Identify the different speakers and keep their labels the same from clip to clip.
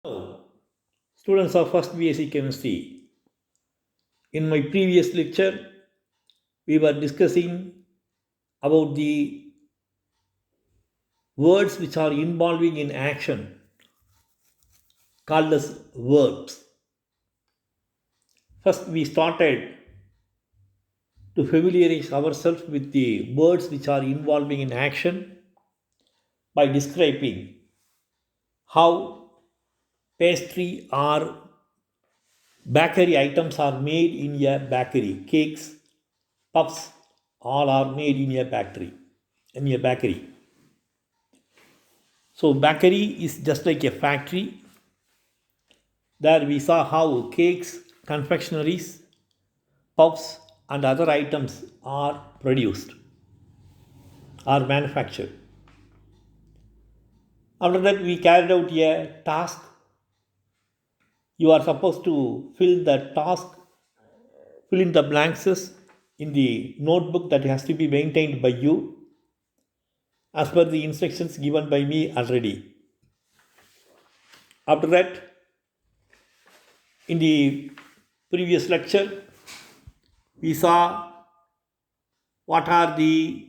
Speaker 1: Hello, students of first BSc Chemistry. In my previous lecture, we were discussing about the words which are involving in action called as verbs. First, we started to familiarize ourselves with the words which are involving in action by describing how pastry or bakery items are made in a bakery. Cakes, puffs, all are made in a bakery. So bakery is just like a factory. There we saw how cakes, confectionaries, puffs, and other items are produced or manufactured. After that, we carried out a task. You are supposed to fill the task, fill in the blanks in the notebook that has to be maintained by you as per the instructions given by me already. After that, in the previous lecture, we saw what are the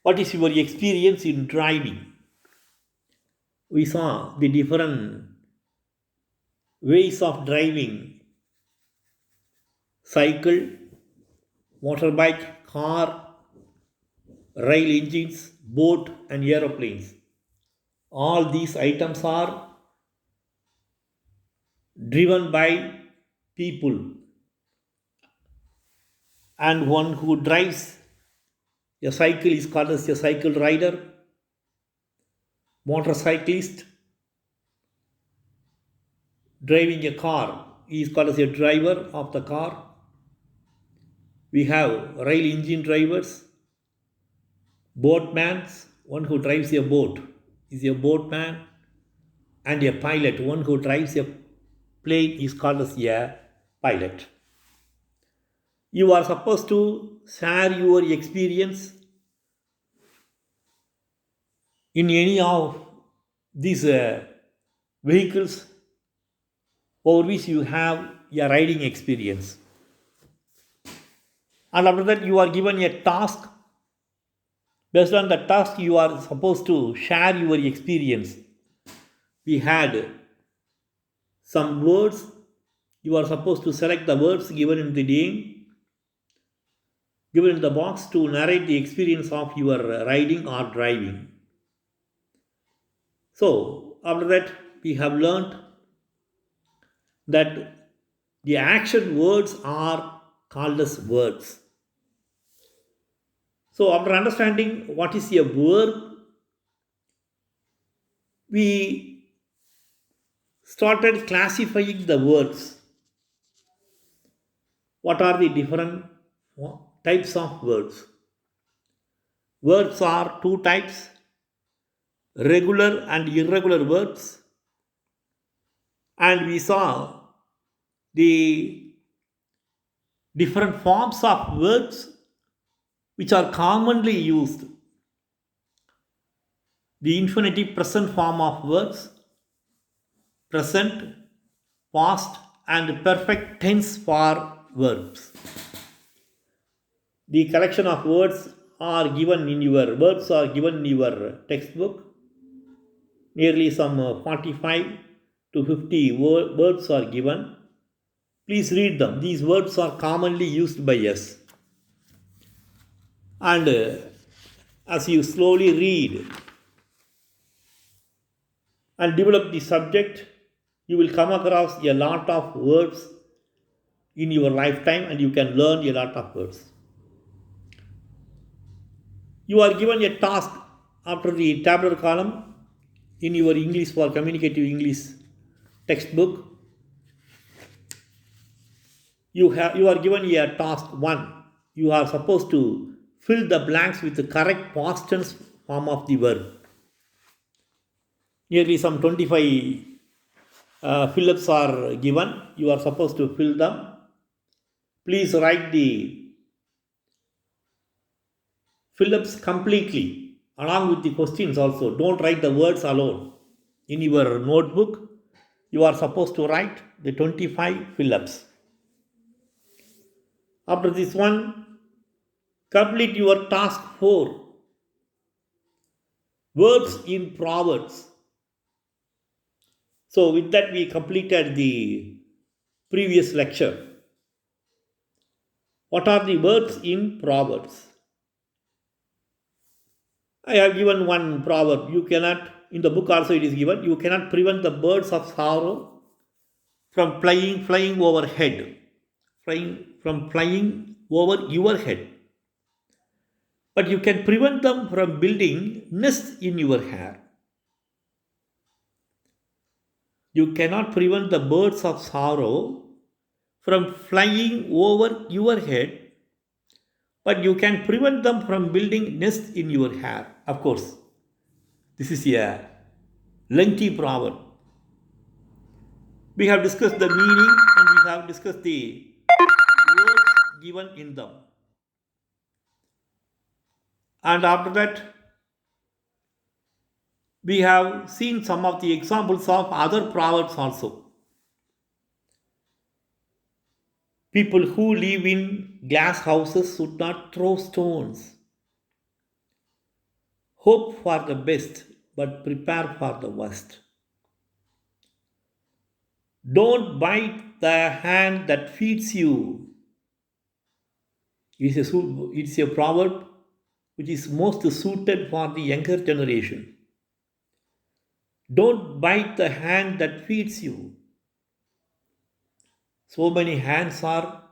Speaker 1: what is your experience in driving. We saw the different ways of driving: cycle, motorbike, car, rail engines, boat, and aeroplanes. All these items are driven by people, and one who drives a cycle is called as a cycle rider. Motorcyclist driving a car is called as a driver of the car. We have rail engine drivers, boatman, one who drives a boat is a boatman, and a pilot, one who drives a plane is called as a pilot. You are supposed to share your experience in any of these vehicles over which you have a riding experience. And after that, you are given a task. Based on the task, you are supposed to share your experience. We had some words. You are supposed to select the words given in the name, given in the box, to narrate the experience of your riding or driving. So, after that, we have learnt that the action words are called as words. So, after understanding what is a verb, we started classifying the words. What are the different types of words? Words are two types: regular and irregular verbs. And we saw the different forms of verbs which are commonly used: the infinitive present form of verbs, present, past, and perfect tense for verbs. The collection of verbs are given in your textbook. Nearly some 45 to 50 words are given. Please read them. These words are commonly used by us. And as you slowly read and develop the subject, you will come across a lot of words in your lifetime and you can learn a lot of words. You are given a task after the tabular column in your English for communicative English textbook. You are given a task 1. You are supposed to fill the blanks with the correct past tense form of the verb. Nearly some 25 fill-ups are given. You are supposed to fill them. Please write the fill-ups completely along with the questions also. Don't write the words alone. In your notebook, you are supposed to write the 25 fill-ups. After this one, complete your task 4, verbs in proverbs. So with that we completed the previous lecture. What are the verbs in proverbs? I have given one proverb. You cannot, in the book also it is given, you cannot prevent the birds of sorrow from flying overhead. From flying over your head. But you can prevent them from building nests in your hair. You cannot prevent the birds of sorrow from flying over your head, but you can prevent them from building nests in your hair. Of course, this is a lengthy proverb. We have discussed the meaning and we have discussed the words given in them. And after that, we have seen some of the examples of other proverbs also. People who live in glass houses should not throw stones. Hope for the best, but prepare for the worst. Don't bite the hand that feeds you. It's a proverb which is most suited for the younger generation. Don't bite the hand that feeds you. So many hands are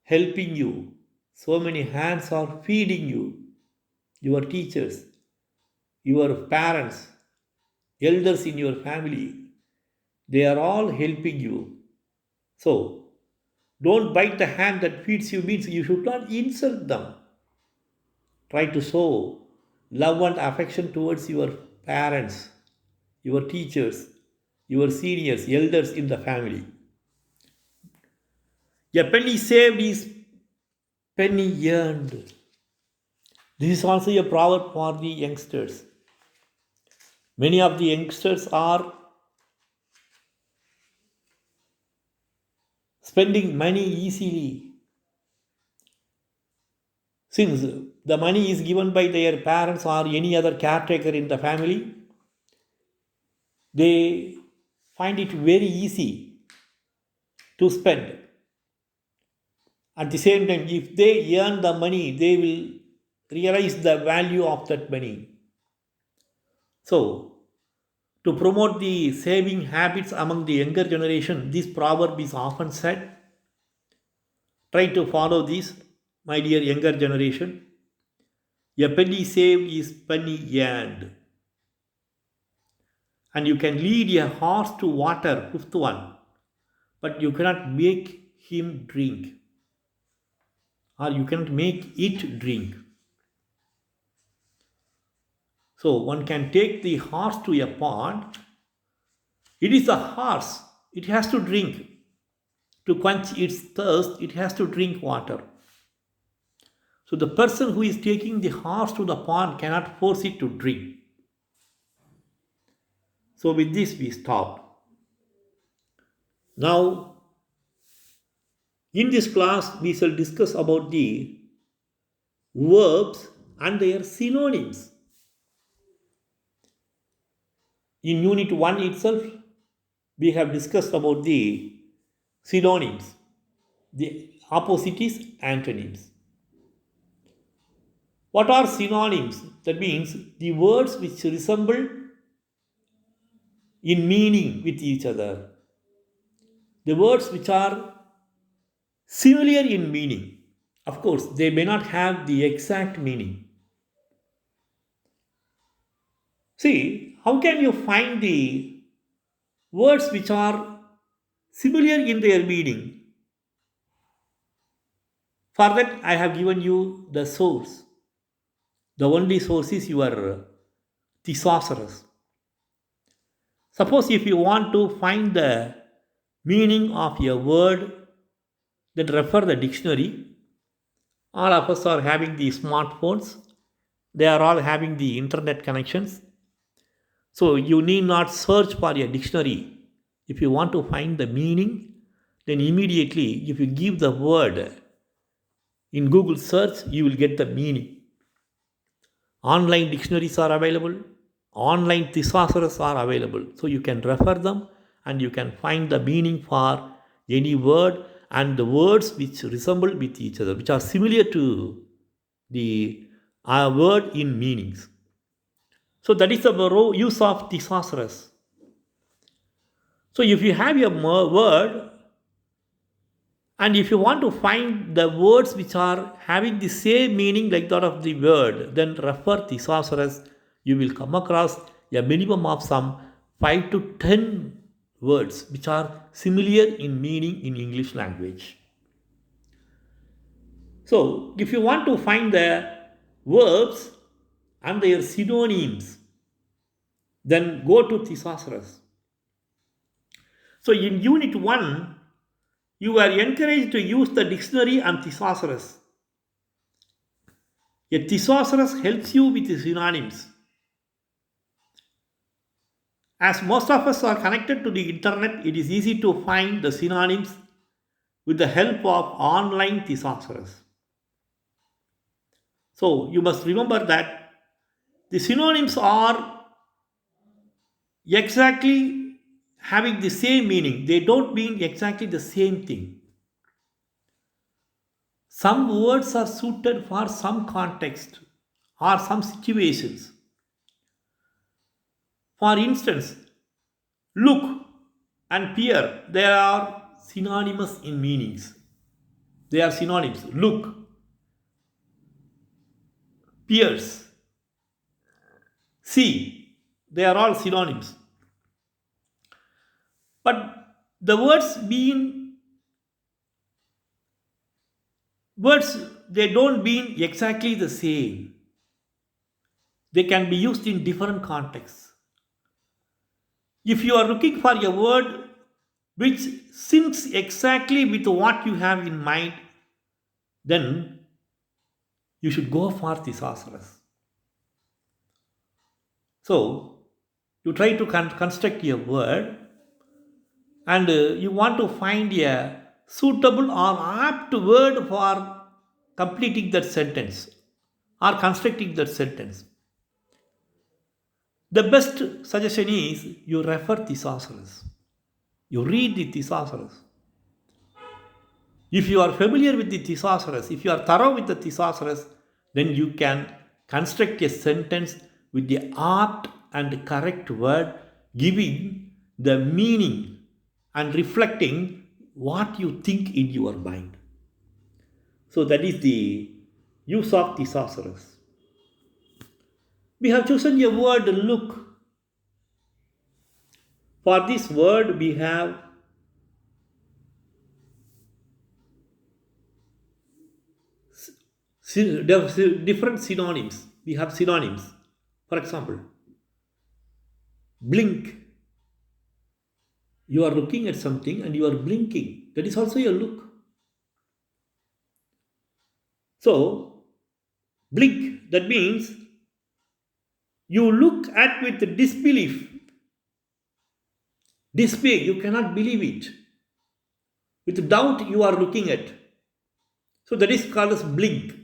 Speaker 1: helping you. So many hands are feeding you. Your teachers, your parents, elders in your family, they are all helping you. So, don't bite the hand that feeds you means you should not insult them. Try to show love and affection towards your parents, your teachers, your seniors, elders in the family. A penny saved is penny earned. This is also a proverb for the youngsters. Many of the youngsters are spending money easily. Since the money is given by their parents or any other caretaker in the family, they find it very easy to spend. At the same time, if they earn the money, they will realize the value of that money. So, to promote the saving habits among the younger generation, this proverb is often said. Try to follow this, my dear younger generation. A penny saved is penny earned. And you can lead a horse to water, fifth one, but you cannot make him drink, or you cannot make it drink. So one can take the horse to a pond. It is a horse, it has to drink. To quench its thirst, it has to drink water. So the person who is taking the horse to the pond cannot force it to drink. So with this we stop. Now, in this class we shall discuss about the verbs and their synonyms. In unit 1 itself, we have discussed about the synonyms. The opposite is antonyms. What are synonyms? That means the words which resemble in meaning with each other. The words which are similar in meaning. Of course, they may not have the exact meaning. See, how can you find the words which are similar in their meaning? For that, I have given you the source. The only source is your thesaurus. Suppose if you want to find the meaning of a word, then refer the dictionary. All of us are having the smartphones. They are all having the internet connections. So you need not search for a dictionary. If you want to find the meaning, then immediately if you give the word in Google search, you will get the meaning. Online dictionaries are available, online thesaurus are available. So you can refer them and you can find the meaning for any word and the words which resemble with each other, which are similar to the word in meanings. So that is the use of thesaurus. So if you have a word and if you want to find the words which are having the same meaning like that of the word, then refer thesaurus. You will come across a minimum of some 5 to 10 words which are similar in meaning in English language. So if you want to find the verbs and their synonyms, then go to thesaurus. So in unit 1, you are encouraged to use the dictionary and thesaurus. A thesaurus helps you with the synonyms. As most of us are connected to the internet, it is easy to find the synonyms with the help of online thesaurus. So you must remember that the synonyms are exactly having the same meaning. They don't mean exactly the same thing. Some words are suited for some context or some situations. For instance, look and peer, they are synonymous in meanings. They are synonyms. Look, peers, see, they are all synonyms. But the words they don't mean exactly the same. They can be used in different contexts. If you are looking for a word which syncs exactly with what you have in mind, then you should go for thesaurus. So, you try to construct a word and you want to find a suitable or apt word for completing that sentence or constructing that sentence. The best suggestion is you refer thesaurus. You read the thesaurus. If you are familiar with the thesaurus, if you are thorough with the thesaurus, then you can construct a sentence with the apt and correct word, giving the meaning and reflecting what you think in your mind. So that is the use of thesaurus. We have chosen a word look. For this word, we have different synonyms. We have synonyms. For example, blink. You are looking at something and you are blinking. That is also a look. So, blink, that means you look at with disbelief. Dismay, you cannot believe it. With doubt, you are looking at. So, that is called as blink.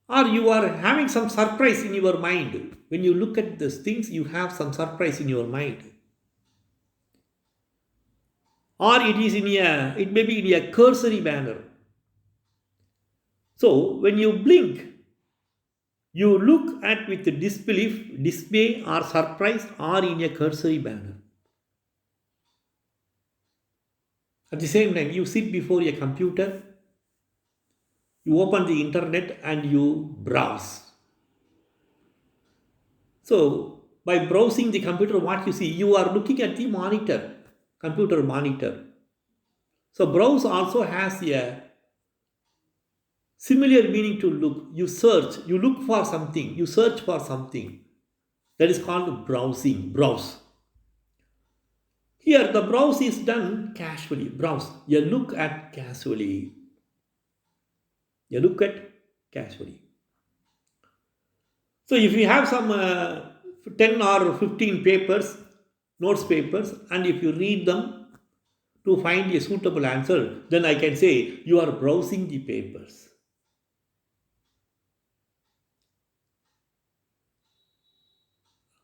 Speaker 1: Or you are having some surprise in your mind. When you look at these things, you have some surprise in your mind. Or it may be in a cursory manner. So when you blink, you look at with disbelief, dismay, or surprise, or in a cursory manner. At the same time, you sit before a computer, you open the internet, and you browse. So by browsing the computer, what you see, you are looking at the monitor, computer monitor. So browse also has a similar meaning to look. You search, you look for something, you search for something. That is called browsing, browse. Here the browse is done casually. Browse. You look at casually. You look at casually. So if you have some 10 or 15 papers, notes papers, and if you read them to find a suitable answer, then I can say you are browsing the papers.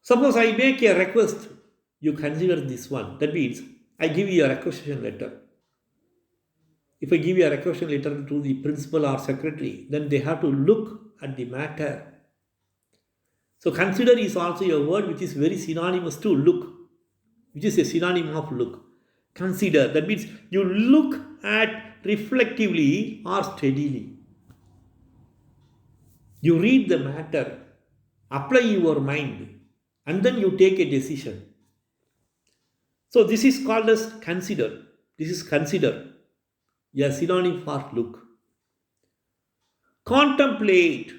Speaker 1: Suppose I make a request, you consider this one. That means I give you a requisition letter. If I give you a requisition letter to the principal or secretary, then they have to look at the matter. So consider is also a word which is very synonymous to look, which is a synonym of look. Consider, that means you look at reflectively or steadily. You read the matter, apply your mind, and then you take a decision. So this is called as consider. This is consider, a synonym for look. Contemplate,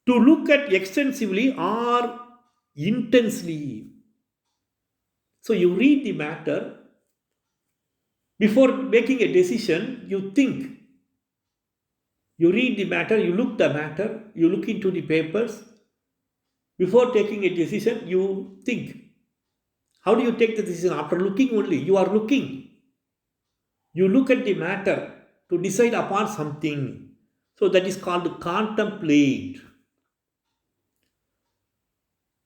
Speaker 1: to look at extensively or intensely. So you read the matter, before making a decision, you think. You read the matter, you look the matter, you look into the papers. Before taking a decision, you think. How do you take the decision? After looking only. You are looking. You look at the matter to decide upon something. So that is called contemplate.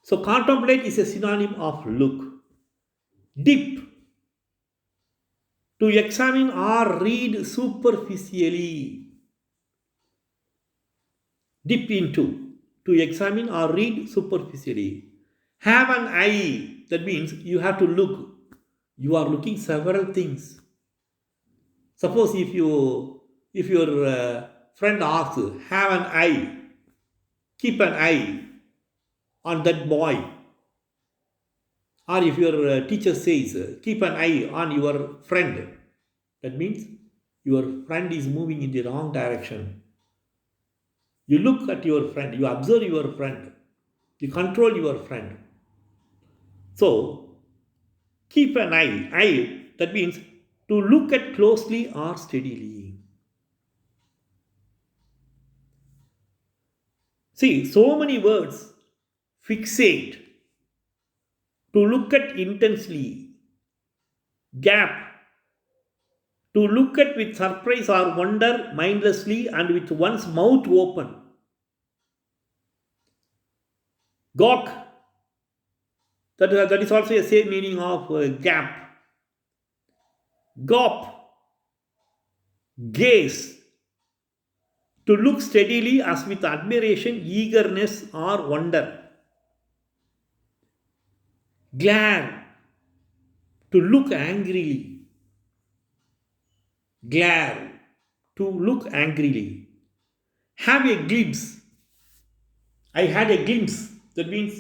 Speaker 1: So contemplate is a synonym of look. Dip, to examine or read superficially. Dip into, to examine or read superficially. Have an eye, that means you have to look. You are looking several things. Suppose if your friend asks, have an eye, keep an eye on that boy. Or if your teacher says, keep an eye on your friend, that means your friend is moving in the wrong direction. You look at your friend, you observe your friend, you control your friend. So, keep an eye, that means to look at closely or steadily. See, so many words. Fixate, to look at intensely. Gap, to look at with surprise or wonder mindlessly and with one's mouth open. Gawk, that is also a same meaning of gap. Gawp, gaze, to look steadily as with admiration, eagerness, or wonder. Glare, to look angrily. Glare, to look angrily. Have a glimpse. I had a glimpse. That means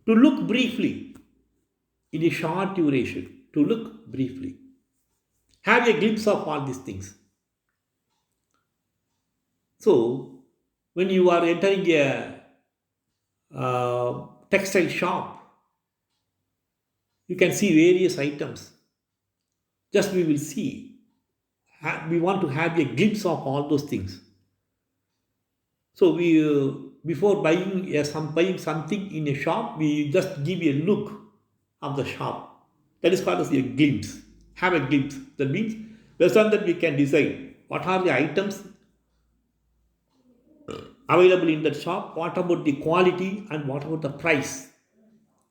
Speaker 1: to look briefly in a short duration. To look briefly. Have a glimpse of all these things. So, when you are entering a textile shop, you can see various items. Just we will see. We want to have a glimpse of all those things. So we before buying something in a shop, we just give a look of the shop. That is called as a glimpse. Have a glimpse. That means based on that we can decide what are the items available in that shop, what about the quality, and what about the price.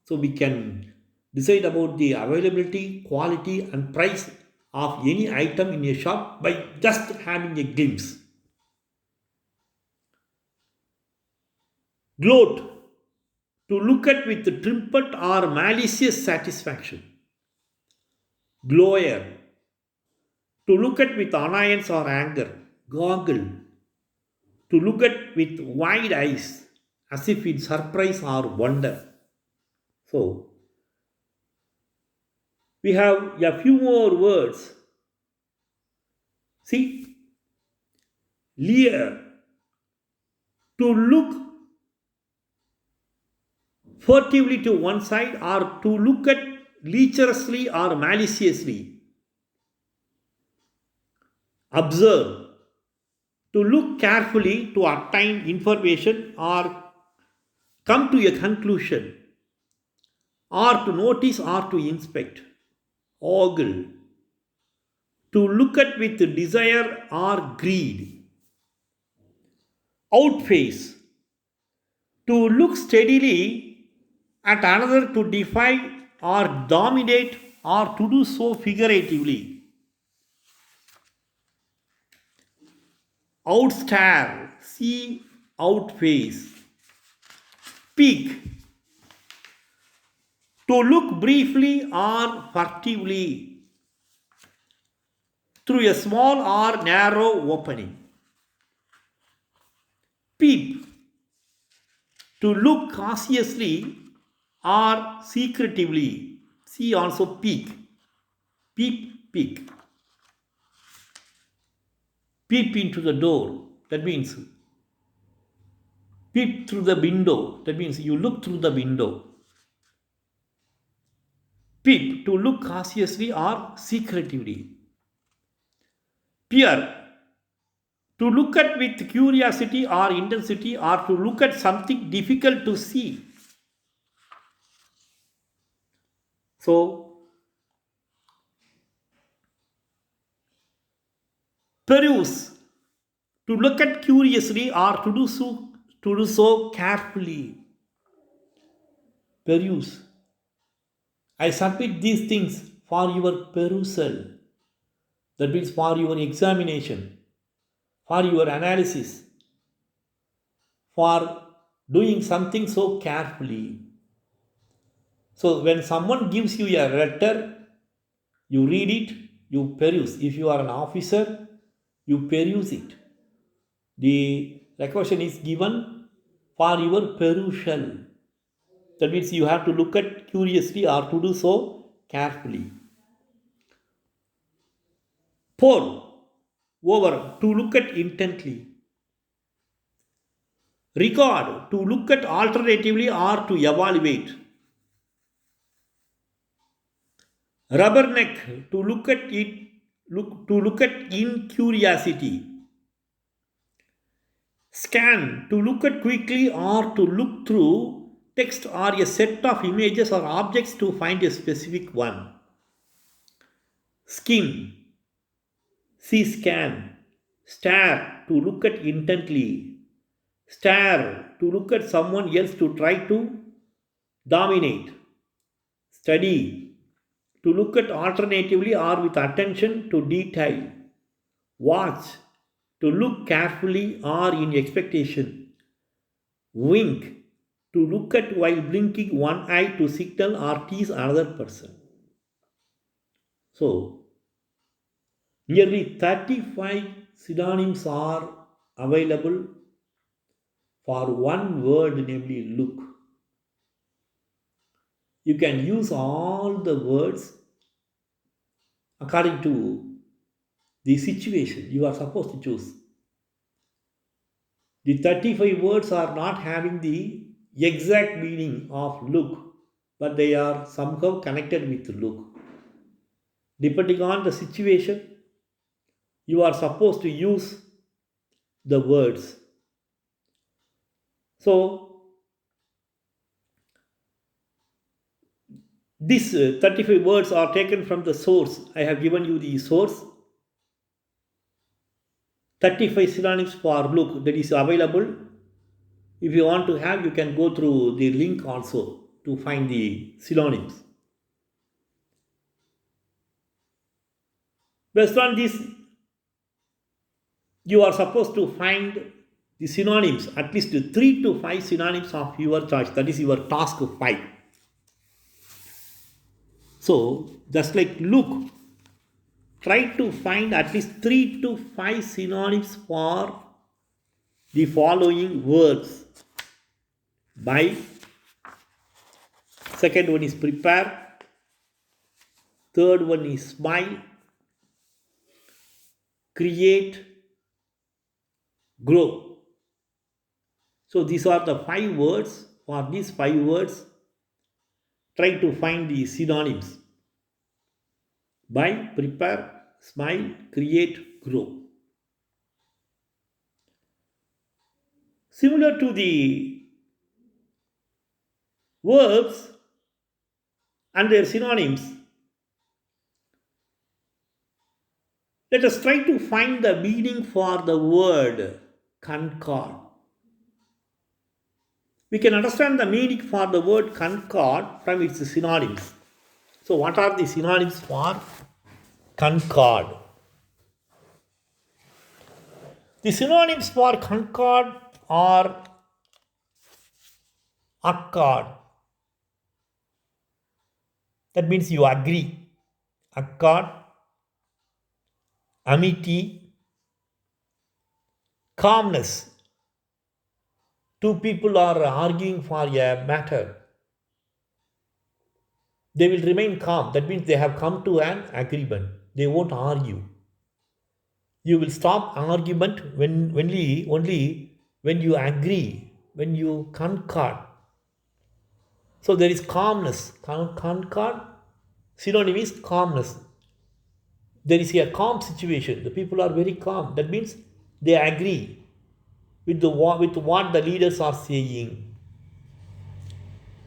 Speaker 1: So we can decide about the availability, quality, and price of any item in a shop by just having a glimpse. Gloat, to look at with triumphant or malicious satisfaction. Glare, to look at with annoyance or anger. Goggle, to look at with wide eyes as if in surprise or wonder. So, we have a few more words. See, leer, to look furtively to one side or to look at lecherously or maliciously. Observe, to look carefully to obtain information or come to a conclusion, or to notice or to inspect, ogle, to look at with desire or greed, outface, to look steadily at another to defy or dominate or to do so figuratively, outstare, see, outface, peek, to look briefly or furtively through a small or narrow opening, peep, to look cautiously or secretively, see also peek, peep, peek, peep into the door, that means peep through the window, that means you look through the window, peep, to look cautiously or secretively, peer, to look at with curiosity or intensity or to look at something difficult to see. So, peruse, to look at curiously or to do so carefully. Peruse. I submit these things for your perusal. That means for your examination, for your analysis, for doing something so carefully. So when someone gives you a letter, you read it, you peruse. If you are an officer, you peruse it. The requisition is given for your perusal. That means you have to look at curiously or to do so carefully. Pore, over, to look at intently. Record, to look at alternatively or to evaluate. Rubberneck, to look at it, to look at in curiosity. Scan, to look at quickly or to look through text or a set of images or objects to find a specific one. Skim, see, scan. Stare, to look at intently. Stare, to look at someone else to try to dominate. Study, to look at alternatively or with attention to detail. Watch, to look carefully or in expectation. Wink, to look at while blinking one eye to signal or tease another person. So, nearly 35 synonyms are available for one word, namely look. You can use all the words according to the situation you are supposed to choose. The 35 words are not having the exact meaning of look, but they are somehow connected with look. Depending on the situation, you are supposed to use the words. So, these 35 words are taken from the source. I have given you the source. 35 synonyms for look that is available. If you want to have, you can go through the link also to find the synonyms. Based on this, you are supposed to find the synonyms, at least 3 to 5 synonyms of your choice. That is your task 5. So, just like look, try to find at least 3 to 5 synonyms for the following words. Buy. Second one is prepare. Third one is smile. Create. Grow. So these are the 5 words. For these 5 words, try to find the synonyms. Buy, prepare, smile, create, grow. Similar to the Verbs and their synonyms. Let us try to find the meaning for the word concord. We can understand the meaning for the word concord from its synonyms. So, what are the synonyms for concord? The synonyms for concord are accord. That means you agree. Accord, amity, calmness. Two people are arguing for a matter. They will remain calm. That means they have come to an agreement. They won't argue. You will stop argument when only when you agree, when you concord. So there is calmness. Concord, synonym is calmness. There is a calm situation. The people are very calm. That means they agree with what the leaders are saying.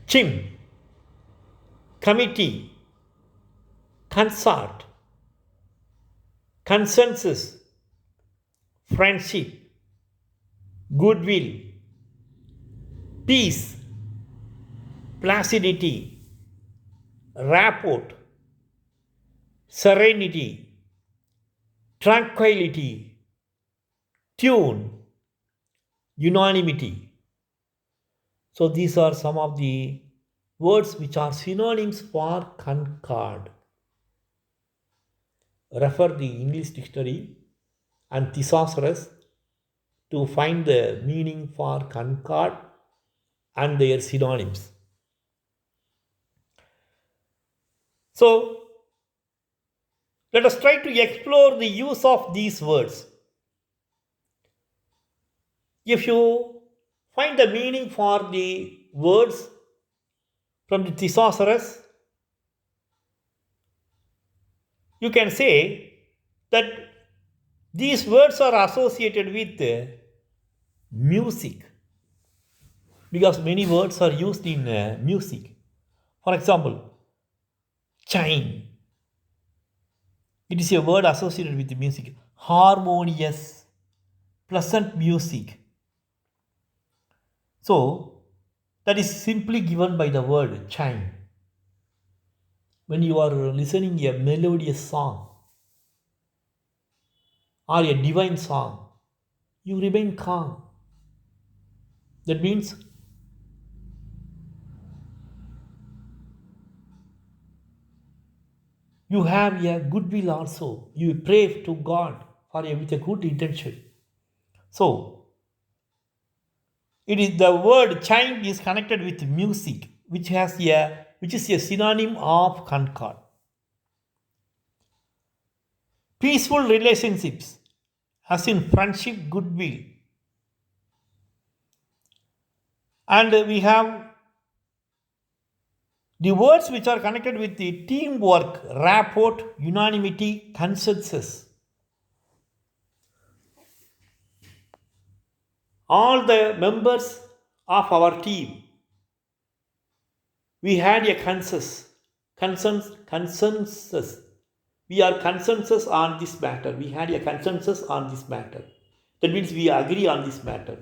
Speaker 1: Chim, committee, consort, consensus, friendship, goodwill, peace, placidity, rapport, serenity, tranquility, tune, unanimity. So these are some of the words which are synonyms for concord. Refer the English dictionary and thesaurus to find the meaning for concord and their synonyms. So let us try to explore the use of these words. If you find the meaning for the words from the thesaurus, you can say that these words are associated with music because many words are used in music. For example, chime. It is a word associated with music. Harmonious, pleasant music. So, that is simply given by the word chime. When you are listening a melodious song or a divine song, you remain calm. That means you have a goodwill also. You pray to God with a good intention. So, it is the word chime is connected with music, which is a synonym of concord. Peaceful relationships, as in friendship, goodwill. And we have the words which are connected with the teamwork, rapport, unanimity, consensus. All the members of our team, we had a consensus. We are consensus on this matter. We had a consensus on this matter. That means we agree on this matter.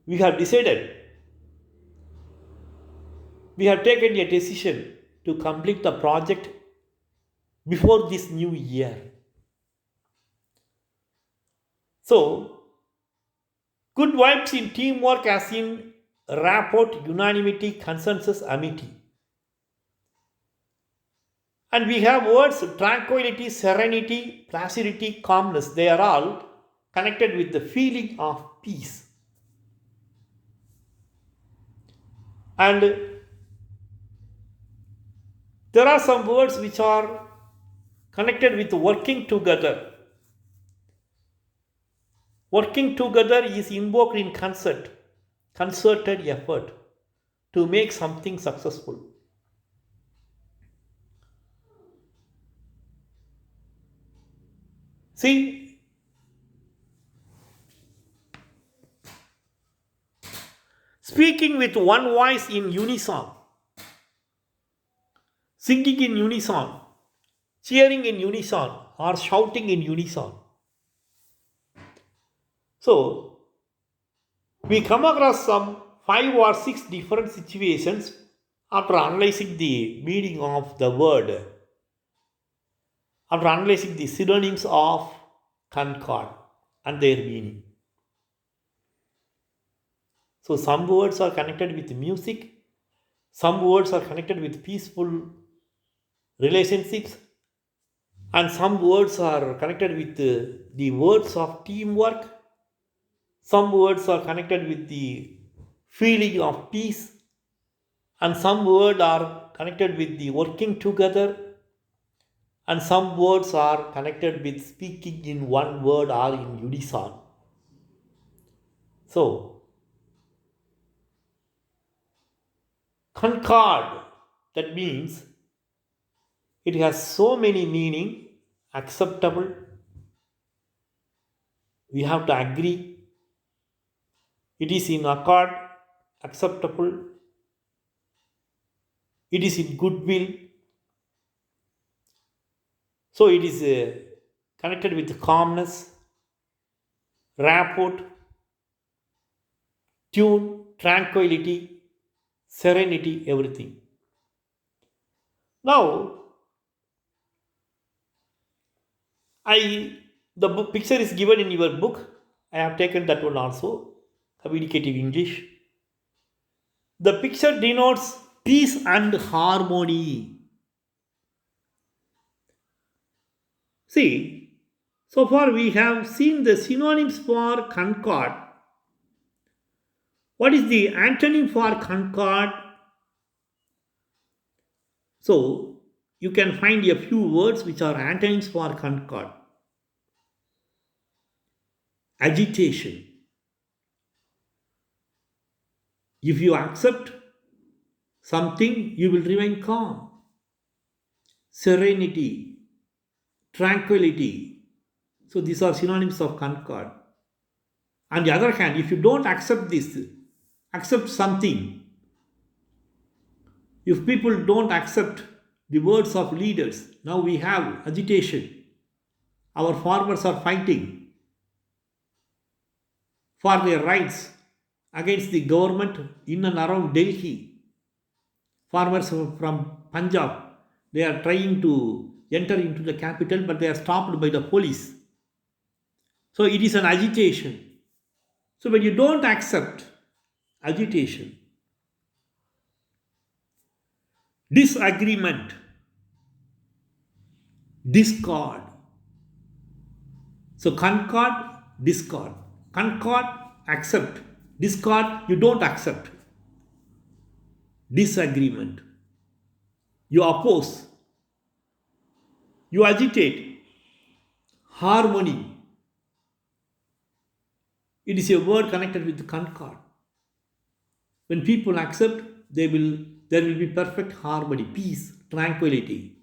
Speaker 1: We have decided. We have taken a decision to complete the project before this new year. So, good vibes in teamwork as in rapport, unanimity, consensus, amity. And we have words tranquility, serenity, placidity, calmness. They are all connected with the feeling of peace. And there are some words which are connected with working together. Working together is invoked in concerted effort to make something successful. See, speaking with one voice in unison, singing in unison, cheering in unison, or shouting in unison. So, we come across some 5 or 6 different situations after analyzing the meaning of the word, after analyzing the synonyms of concord and their meaning. So, some words are connected with music, some words are connected with peaceful relationships, and some words are connected with the words of teamwork, some words are connected with the feeling of peace, and some words are connected with the working together, and some words are connected with speaking in one word or in unison. So, concord, that means it has so many meaning, acceptable, we have to agree, it is in accord, acceptable, it is in goodwill. So it is connected with calmness, rapport, tune, tranquility, serenity, everything. Now, I the picture is given in your book. I have taken that one also, communicative English. The picture denotes peace and harmony. See, so far we have seen the synonyms for concord. What is the antonym for concord? So, you can find a few words which are antonyms for concord. Agitation. If you accept something, you will remain calm. Serenity, tranquility. So, these are synonyms of concord. On the other hand, if you don't accept this, accept something, if people don't accept the words of leaders, now we have agitation. Our farmers are fighting for their rights against the government in and around Delhi. Farmers from Punjab, they are trying to enter into the capital, but they are stopped by the police. So it is an agitation. So when you don't accept agitation, disagreement, discord. So concord, discord. Concord, accept. Discord, you don't accept. Disagreement. You oppose. You agitate. Harmony. It is a word connected with concord. When people accept, there will be perfect harmony, peace, tranquility.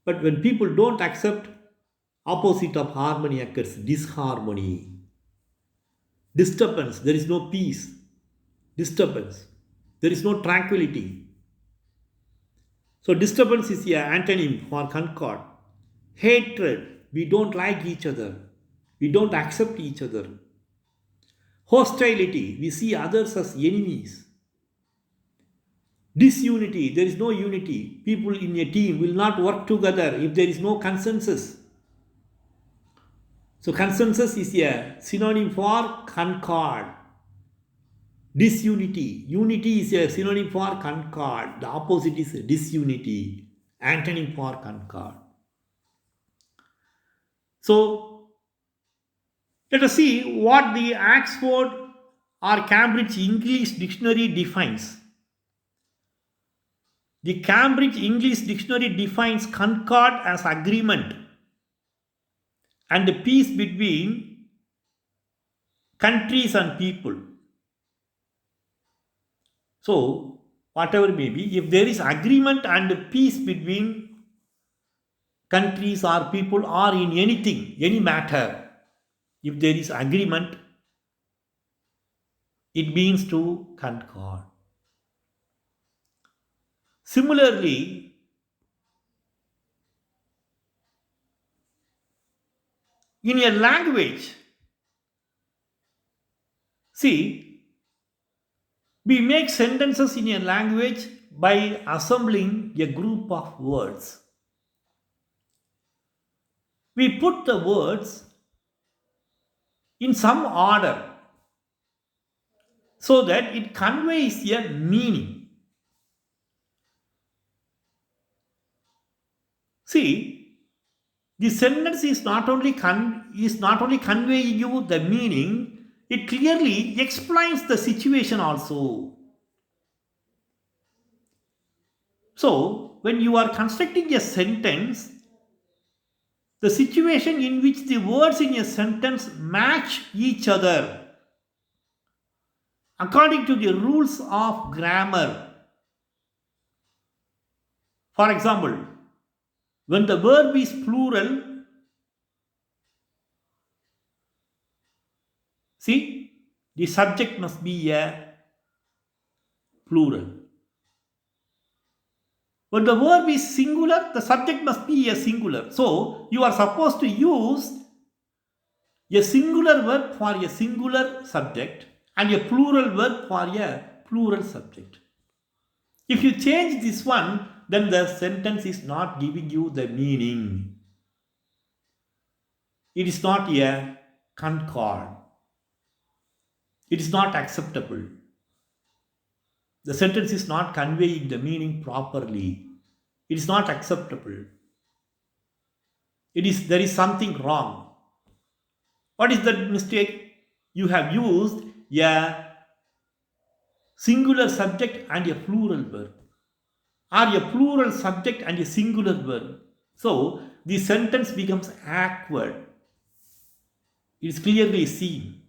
Speaker 1: But when people don't accept, opposite of harmony occurs, disharmony. Disturbance, there is no peace. Disturbance, there is no tranquility. So disturbance is an antonym for concord. Hatred, we don't like each other. We don't accept each other. Hostility, we see others as enemies. Disunity, there is no unity. People in a team will not work together if there is no consensus. So, consensus is a synonym for concord. Disunity, unity is a synonym for concord. The opposite is disunity, antonym for concord. So, let us see what the Oxford or Cambridge English Dictionary defines. The Cambridge English Dictionary defines concord as agreement and the peace between countries and people. So, whatever may be, if there is agreement and peace between countries or people or in anything, any matter, if there is agreement, It means to concord. Similarly, in a language, see, we make sentences in a language by assembling a group of words. We put the words in some order so that it conveys a meaning. See, the sentence is not only conveying you the meaning, it clearly explains the situation also. So, when you are constructing a sentence, the situation in which the words in a sentence match each other according to the rules of grammar. For example, when the verb is plural, see, the subject must be a plural. When the verb is singular, the subject must be a singular. So, you are supposed to use a singular verb for a singular subject and a plural verb for a plural subject. If you change this one, then the sentence is not giving you the meaning. It is not a concord. It is not acceptable. The sentence is not conveying the meaning properly. It is not acceptable. There is something wrong. What is that mistake? You have used a singular subject and a plural verb, or a plural subject and a singular verb. So the sentence becomes awkward. It is clearly seen.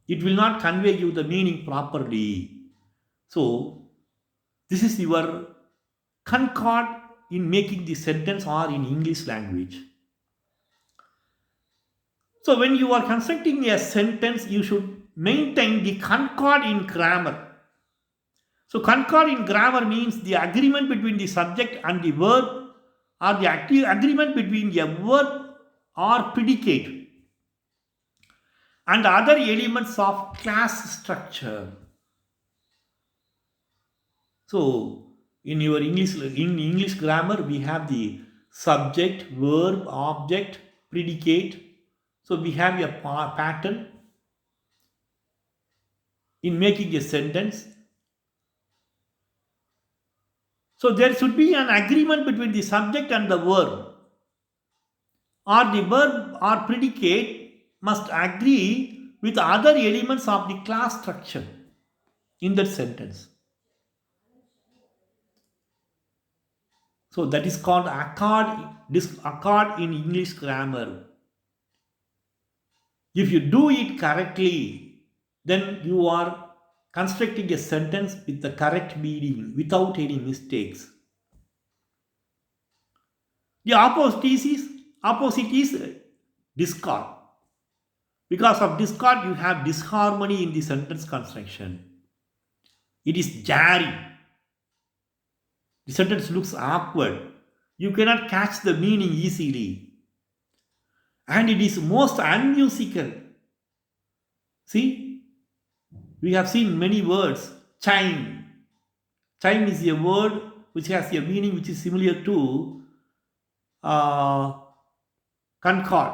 Speaker 1: It will not convey you the meaning properly. So this is your concord in making the sentence or in English language. So when you are constructing a sentence, you should maintain the concord in grammar. So concord in grammar means the agreement between the subject and the verb, or the active agreement between a verb or predicate and other elements of class structure. So in English grammar, we have the subject, verb, object, predicate. So we have a pattern in making a sentence. So there should be an agreement between the subject and the verb, or the verb or predicate must agree with other elements of the class structure in that sentence. So that is called accord in English grammar. If you do it correctly, then you are constructing a sentence with the correct meaning without any mistakes. The opposite is discord. Because of discord, you have disharmony in the sentence construction. It is jarring. The sentence looks awkward. You cannot catch the meaning easily. And it is most unmusical. See, we have seen many words. Chime. Chime is a word which has a meaning which is similar to concord.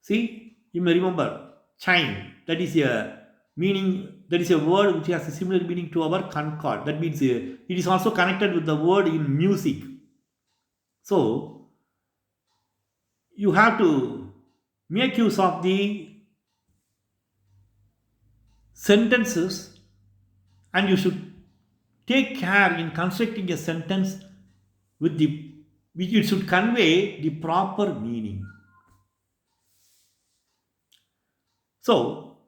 Speaker 1: See, you may remember chime. That is a meaning. That is a word which has a similar meaning to our concord. That means it is also connected with the word in music. So you have to make use of the sentences, and you should take care in constructing a sentence with which it should convey the proper meaning. So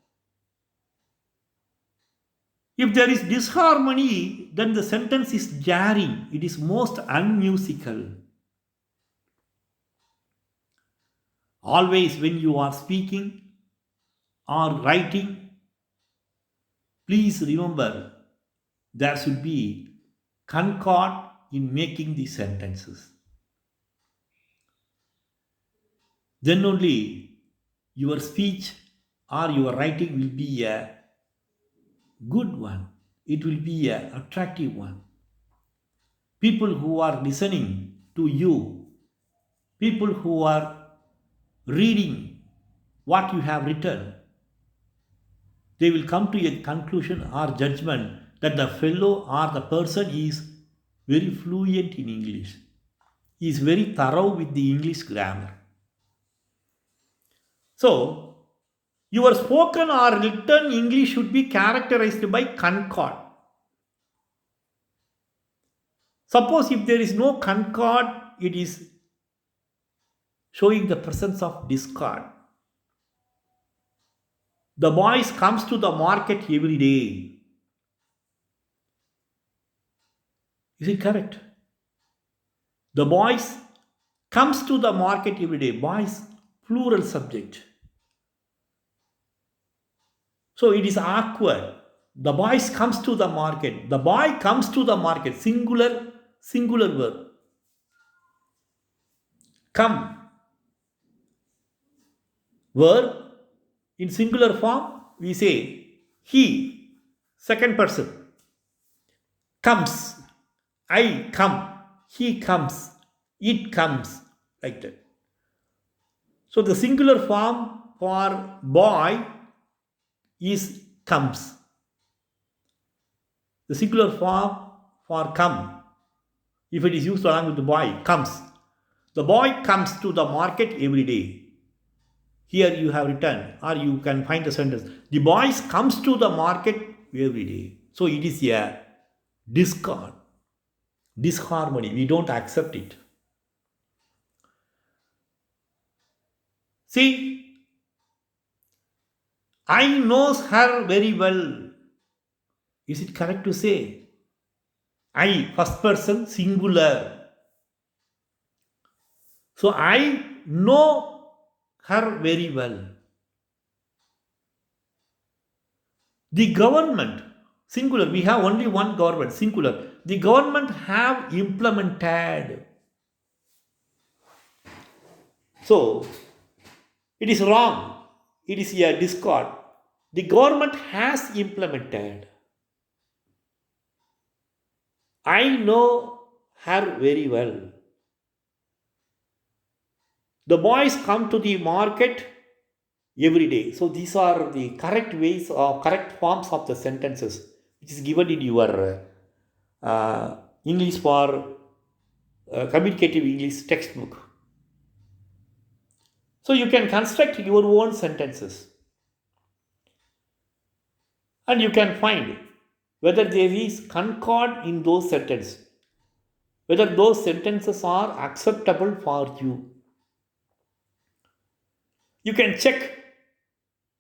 Speaker 1: if there is disharmony, then the sentence is jarring. It is most unmusical. Always when you are speaking or writing, Please remember there should be concord in making the sentences. Then only your speech or your writing will be a good one. It will be an attractive one. People who are listening to you, people who are reading what you have written, they will come to a conclusion or judgment that the fellow or the person is very fluent in English. He is very thorough with the English grammar. So, your spoken or written English should be characterized by concord. Suppose if there is no concord, it is showing the presence of discord. The boys comes to the market every day. Is it correct? The boys comes to the market every day. Boys, plural subject. So it is awkward. The boys comes to the market. The boy comes to the market. Singular verb. Come. Verb in singular form we say he. Second person. Comes. I come. He comes. It comes. Like that. So the singular form for boy is comes. The singular form for come, if it is used along with the boy, comes. The boy comes to the market every day. Here you have written, or you can find the sentence. The boy comes to the market every day. So it is a discord, disharmony. We don't accept it. See, I knows her very well. Is it correct to say? I, first person, singular. So I know her very well. The government, singular, we have only one government, singular. The government have implemented. So it is wrong. It is a discord. The government has implemented. I know her very well. The boys come to the market every day. So these are the correct ways or correct forms of the sentences which is given in your English for communicative English textbook. So you can construct your own sentences and you can find whether there is concord in those sentences, whether those sentences are acceptable for you. You can check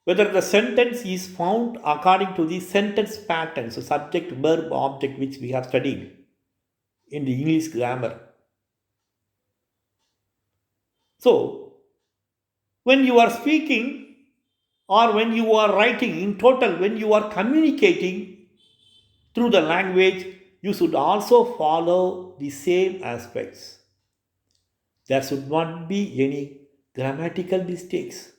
Speaker 1: whether the sentence is found according to the sentence pattern, so subject, verb, object, which we have studied in the English grammar. So, when you are speaking or when you are writing, in total, when you are communicating through the language, you should also follow the same aspects. There should not be any grammatical mistakes.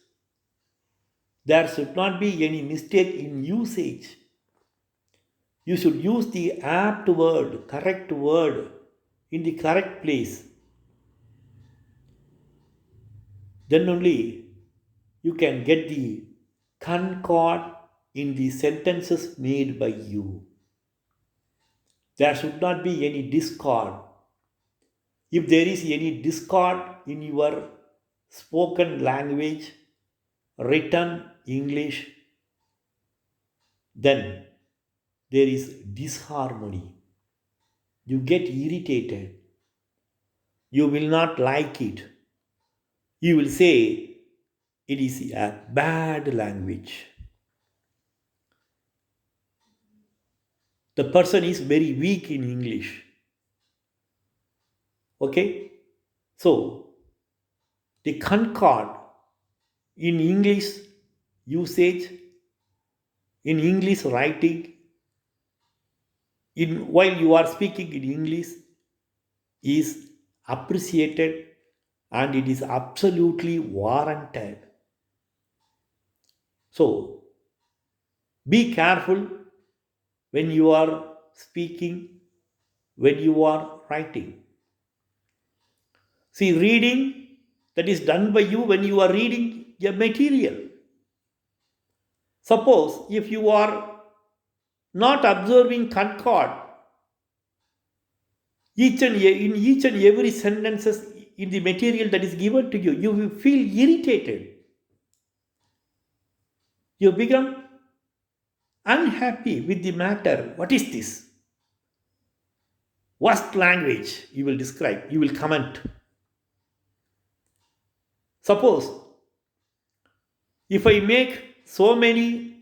Speaker 1: There should not be any mistake in usage. You should use the apt word, correct word in the correct place. Then only you can get the concord in the sentences made by you. There should not be any discord. If there is any discord in your spoken language, written English, then there is disharmony. You get irritated. You will not like it. You will say it is a bad language. The person is very weak in English. Okay? So, the concord in English usage, in English writing, in while you are speaking in English, is appreciated and it is absolutely warranted. So be careful when you are speaking, when you are writing. See, reading that is done by you when you are reading a material. Suppose if you are not observing Concord, in each and every sentences in the material that is given to you, you will feel irritated. You become unhappy with the matter. What is this? Worst language you will describe, you will comment. Suppose if I make so many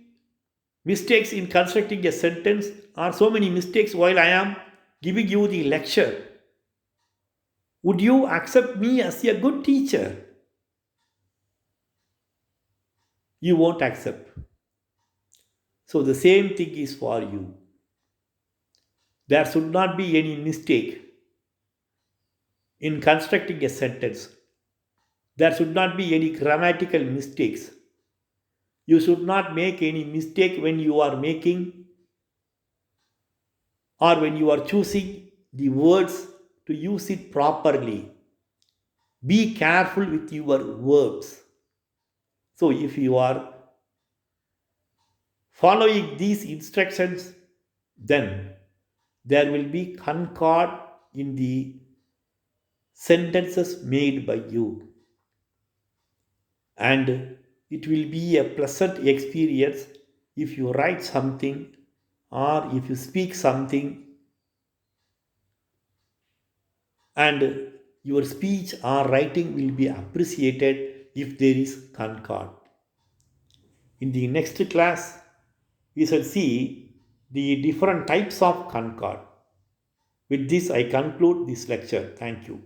Speaker 1: mistakes in constructing a sentence or so many mistakes while I am giving you the lecture, would you accept me as a good teacher? You won't accept. So the same thing is for you. There should not be any mistake in constructing a sentence. There should not be any grammatical mistakes. You should not make any mistake when you are making or when you are choosing the words to use it properly. Be careful with your verbs. So, if you are following these instructions, then there will be concord in the sentences made by you, and it will be a pleasant experience if you write something or if you speak something and your speech or writing will be appreciated if there is concord. In the next class, we shall see the different types of concord. With this, I conclude this lecture. Thank you.